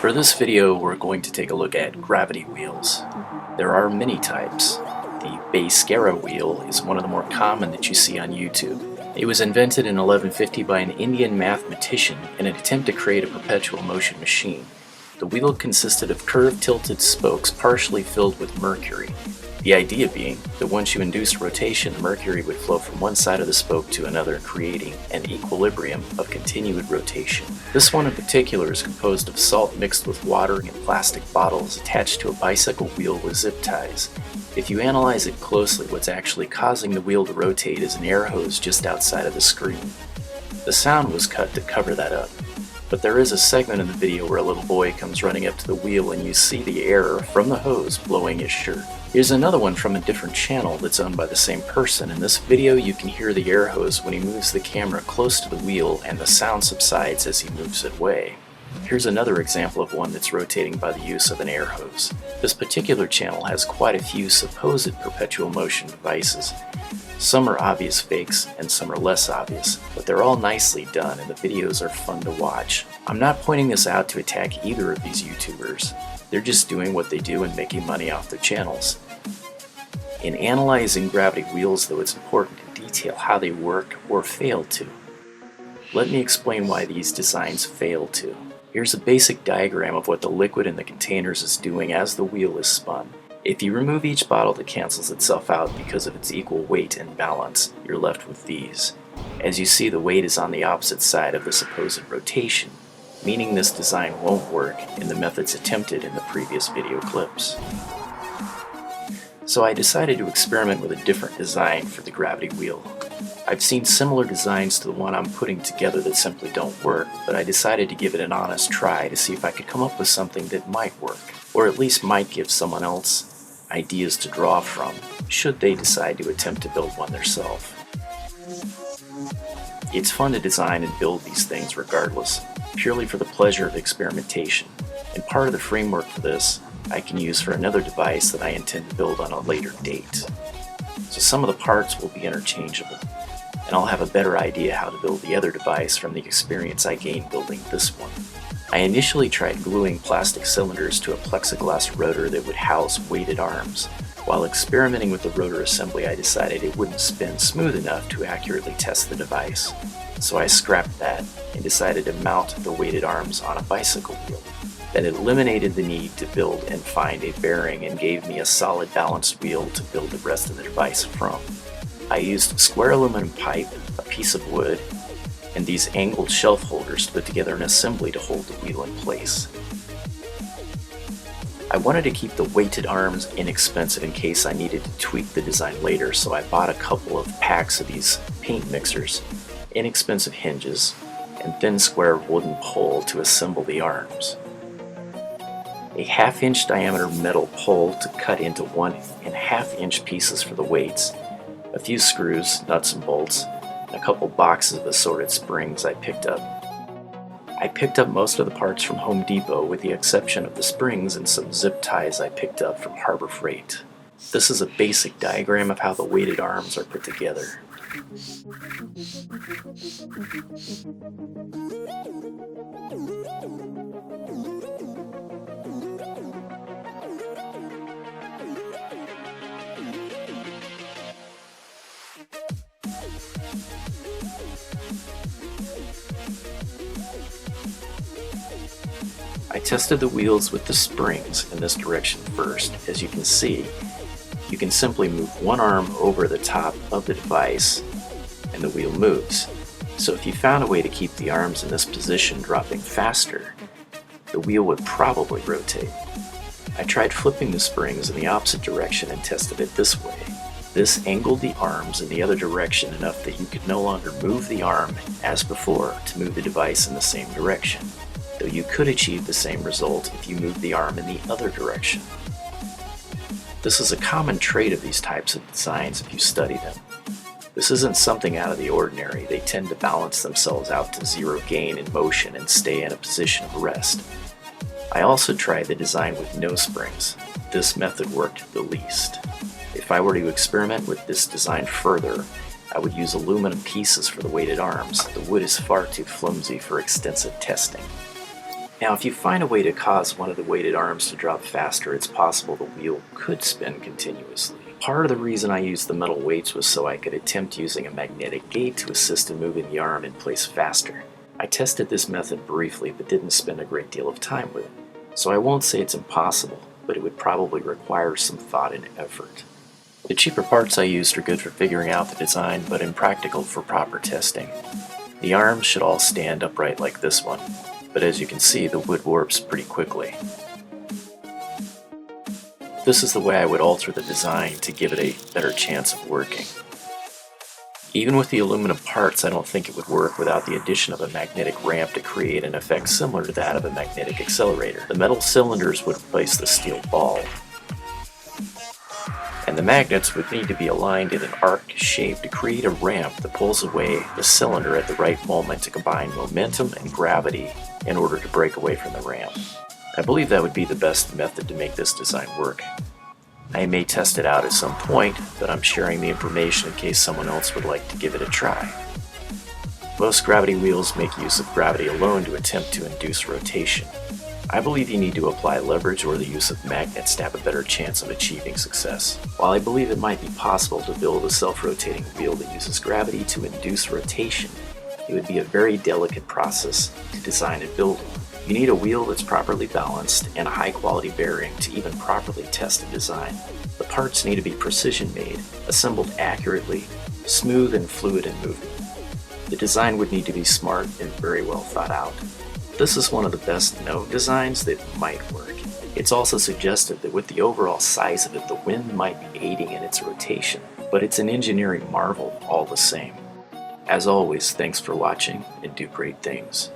For this video, we're going to take a look at gravity wheels. There are many types. The Bhaskara wheel is one of the more common that you see on YouTube. It was invented in 1150 by an Indian mathematician in an attempt to create a perpetual motion machine. The wheel consisted of curved tilted spokes partially filled with mercury. The idea being that once you induced rotation, the mercury would flow from one side of the spoke to another, creating an equilibrium of continued rotation. This one in particular is composed of salt mixed with water in plastic bottles attached to a bicycle wheel with zip ties. If you analyze it closely, what's actually causing the wheel to rotate is an air hose just outside of the screen. The sound was cut to cover that up. But there is a segment in the video where a little boy comes running up to the wheel and you see the air from the hose blowing his shirt. Here's another one from a different channel that's owned by the same person. In this video you can hear the air hose when he moves the camera close to the wheel, and the sound subsides as he moves it away. Here's another example of one that's rotating by the use of an air hose. This particular channel has quite a few supposed perpetual motion devices. Some are obvious fakes and some are less obvious, but they're all nicely done and the videos are fun to watch. I'm not pointing this out to attack either of these YouTubers. They're just doing what they do and making money off their channels. In analyzing gravity wheels, though, it's important to detail how they work or fail to. Let me explain why these designs fail to. Here's a basic diagram of what the liquid in the containers is doing as the wheel is spun. If you remove each bottle that cancels itself out because of its equal weight and balance, you're left with these. As you see, the weight is on the opposite side of the supposed rotation, meaning this design won't work in the methods attempted in the previous video clips. So I decided to experiment with a different design for the gravity wheel. I've seen similar designs to the one I'm putting together that simply don't work, but I decided to give it an honest try to see if I could come up with something that might work, or at least might give someone else ideas to draw from, should they decide to attempt to build one themselves. It's fun to design and build these things regardless, purely for the pleasure of experimentation, and part of the framework for this I can use for another device that I intend to build on a later date. So some of the parts will be interchangeable, and I'll have a better idea how to build the other device from the experience I gained building this one. I initially tried gluing plastic cylinders to a plexiglass rotor that would house weighted arms. While experimenting with the rotor assembly, I decided it wouldn't spin smooth enough to accurately test the device. So I scrapped that and decided to mount the weighted arms on a bicycle wheel. That eliminated the need to build and find a bearing and gave me a solid balanced wheel to build the rest of the device from. I used square aluminum pipe, a piece of wood, and these angled shelf holders to put together an assembly to hold the wheel in place. I wanted to keep the weighted arms inexpensive in case I needed to tweak the design later, so I bought a couple of packs of these paint mixers, inexpensive hinges, and thin square wooden pole to assemble the arms. A 1/2 inch diameter metal pole to cut into 1.5 inch pieces for the weights, a few screws, nuts and bolts, and a couple boxes of assorted springs I picked up. I picked up most of the parts from Home Depot with the exception of the springs and some zip ties I picked up from Harbor Freight. This is a basic diagram of how the weighted arms are put together. I tested the wheels with the springs in this direction first. As you can see, you can simply move one arm over the top of the device and the wheel moves. So if you found a way to keep the arms in this position dropping faster, the wheel would probably rotate. I tried flipping the springs in the opposite direction and tested it this way. This angled the arms in the other direction enough that you could no longer move the arm as before to move the device in the same direction, though you could achieve the same result if you moved the arm in the other direction. This is a common trait of these types of designs if you study them. This isn't something out of the ordinary. They tend to balance themselves out to zero gain in motion and stay in a position of rest. I also tried the design with no springs. This method worked the least. If I were to experiment with this design further, I would use aluminum pieces for the weighted arms. The wood is far too flimsy for extensive testing. Now, if you find a way to cause one of the weighted arms to drop faster, it's possible the wheel could spin continuously. Part of the reason I used the metal weights was so I could attempt using a magnetic gate to assist in moving the arm in place faster. I tested this method briefly, but didn't spend a great deal of time with it. So I won't say it's impossible, but it would probably require some thought and effort. The cheaper parts I used are good for figuring out the design, but impractical for proper testing. The arms should all stand upright like this one, but as you can see, the wood warps pretty quickly. This is the way I would alter the design to give it a better chance of working. Even with the aluminum parts, I don't think it would work without the addition of a magnetic ramp to create an effect similar to that of a magnetic accelerator. The metal cylinders would replace the steel ball, and the magnets would need to be aligned in an arc shape to create a ramp that pulls away the cylinder at the right moment to combine momentum and gravity in order to break away from the ramp. I believe that would be the best method to make this design work. I may test it out at some point, but I'm sharing the information in case someone else would like to give it a try. Most gravity wheels make use of gravity alone to attempt to induce rotation. I believe you need to apply leverage or the use of magnets to have a better chance of achieving success. While I believe it might be possible to build a self-rotating wheel that uses gravity to induce rotation, it would be a very delicate process to design and build. You need a wheel that's properly balanced and a high-quality bearing to even properly test a design. The parts need to be precision-made, assembled accurately, smooth and fluid in movement. The design would need to be smart and very well thought out. This is one of the best known designs that might work. It's also suggested that with the overall size of it, the wind might be aiding in its rotation, but it's an engineering marvel all the same. As always, thanks for watching and do great things.